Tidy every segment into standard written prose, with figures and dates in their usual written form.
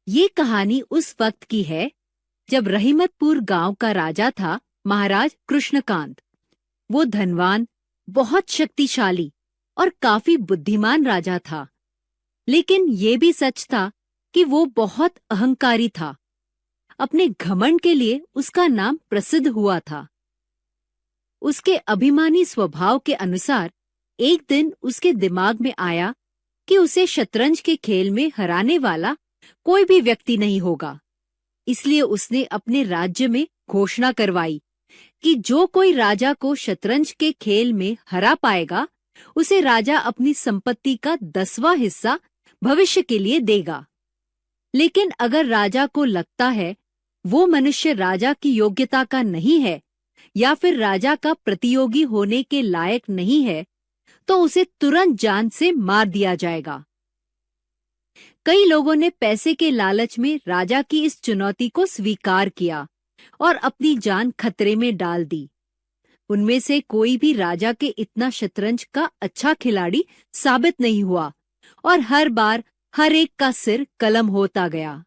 ये कहानी उस वक्त की है जब रहीमतपुर गांव का राजा था महाराज कृष्णकांत। वो धनवान, बहुत शक्तिशाली और काफी बुद्धिमान राजा था। लेकिन ये भी सच था कि वो बहुत अहंकारी था। अपने घमंड के लिए उसका नाम प्रसिद्ध हुआ था। उसके अभिमानी स्वभाव के अनुसार एक दिन उसके दिमाग में आया कि उसे शतरंज के खेल में हराने वाला कोई भी व्यक्ति नहीं होगा। इसलिए उसने अपने राज्य में घोषणा करवाई कि जो कोई राजा को शतरंज के खेल में हरा पाएगा, उसे राजा अपनी संपत्ति का 10वां हिस्सा भविष्य के लिए देगा। लेकिन अगर राजा को लगता है वो मनुष्य राजा की योग्यता का नहीं है या फिर राजा का प्रतियोगी होने के लायक नहीं है, तो उसे तुरंत जान से मार दिया जाएगा। कई लोगों ने पैसे के लालच में राजा की इस चुनौती को स्वीकार किया और अपनी जान खतरे में डाल दी। उनमें से कोई भी राजा के इतना शतरंज का अच्छा खिलाड़ी साबित नहीं हुआ और हर बार हर एक का सिर कलम होता गया।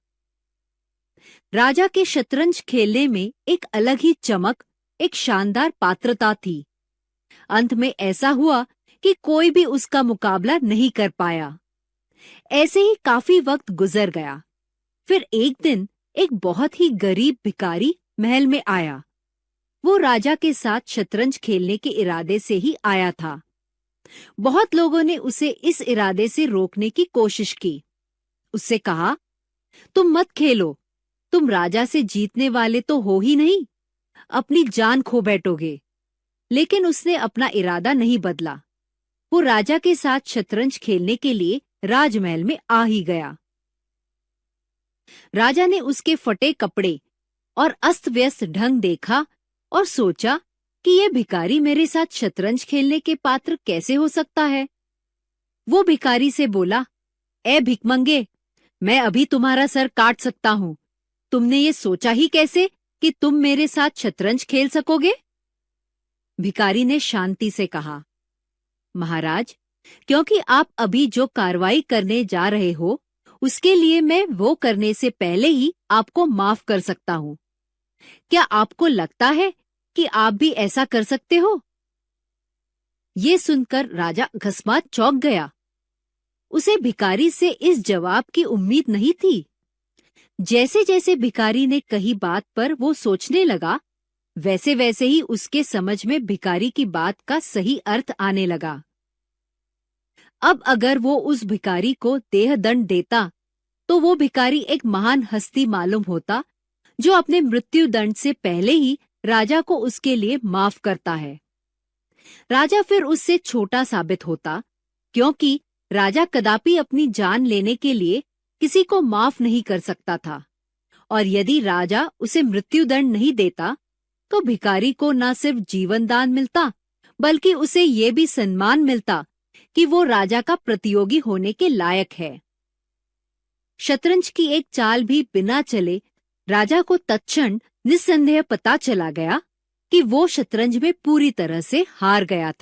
राजा के शतरंज खेलने में एक अलग ही चमक, एक शानदार पात्रता थी। अंत में ऐसा हुआ कि कोई भी उसका मुकाबला नहीं कर पाया। ऐसे ही काफी वक्त गुजर गया। फिर एक दिन एक बहुत ही गरीब भिखारी महल में आया। वो राजा के साथ शतरंज खेलने के इरादे से ही आया था। बहुत लोगों ने उसे इस इरादे से रोकने की कोशिश की। उससे कहा, तुम मत खेलो, तुम राजा से जीतने वाले तो हो ही नहीं, अपनी जान खो बैठोगे। लेकिन उसने अपना इरादा नहीं बदला। वो राजा के साथ शतरंज खेलने के लिए राजमहल में आ ही गया। राजा ने उसके फटे कपड़े और अस्त व्यस्त ढंग देखा और सोचा कि ये भिखारी मेरे साथ शतरंज खेलने के पात्र कैसे हो सकता है। वो भिखारी से बोला, ए भिखमंगे, मैं अभी तुम्हारा सर काट सकता हूँ। तुमने ये सोचा ही कैसे कि तुम मेरे साथ शतरंज खेल सकोगे? भिखारी ने शांति से कहा, महाराज, क्योंकि आप अभी जो कार्रवाई करने जा रहे हो, उसके लिए मैं वो करने से पहले ही आपको माफ कर सकता हूँ। क्या आपको लगता है कि आप भी ऐसा कर सकते हो? ये सुनकर राजा अकस्मात चौंक गया। उसे भिखारी से इस जवाब की उम्मीद नहीं थी। जैसे जैसे भिखारी ने कही बात पर वो सोचने लगा, वैसे वैसे ही उसके समझ में भिखारी की बात का सही अर्थ आने लगा। अब अगर वो उस भिखारी को देहदंड देता, तो वो भिखारी एक महान हस्ती मालूम होता, जो अपने मृत्यु दंड से पहले ही राजा को उसके लिए माफ करता है। राजा फिर उससे छोटा साबित होता, क्योंकि राजा कदापि अपनी जान लेने के लिए किसी को माफ नहीं कर सकता था। और यदि राजा उसे मृत्युदंड नहीं देता, तो भिखारी को न सिर्फ जीवन दान मिलता, बल्कि उसे ये भी सम्मान मिलता कि वो राजा का प्रतियोगी होने के लायक है। शतरंज की एक चाल भी बिना चले राजा को तत्क्षण निस्संदेह पता चला गया कि वो शतरंज में पूरी तरह से हार गया था।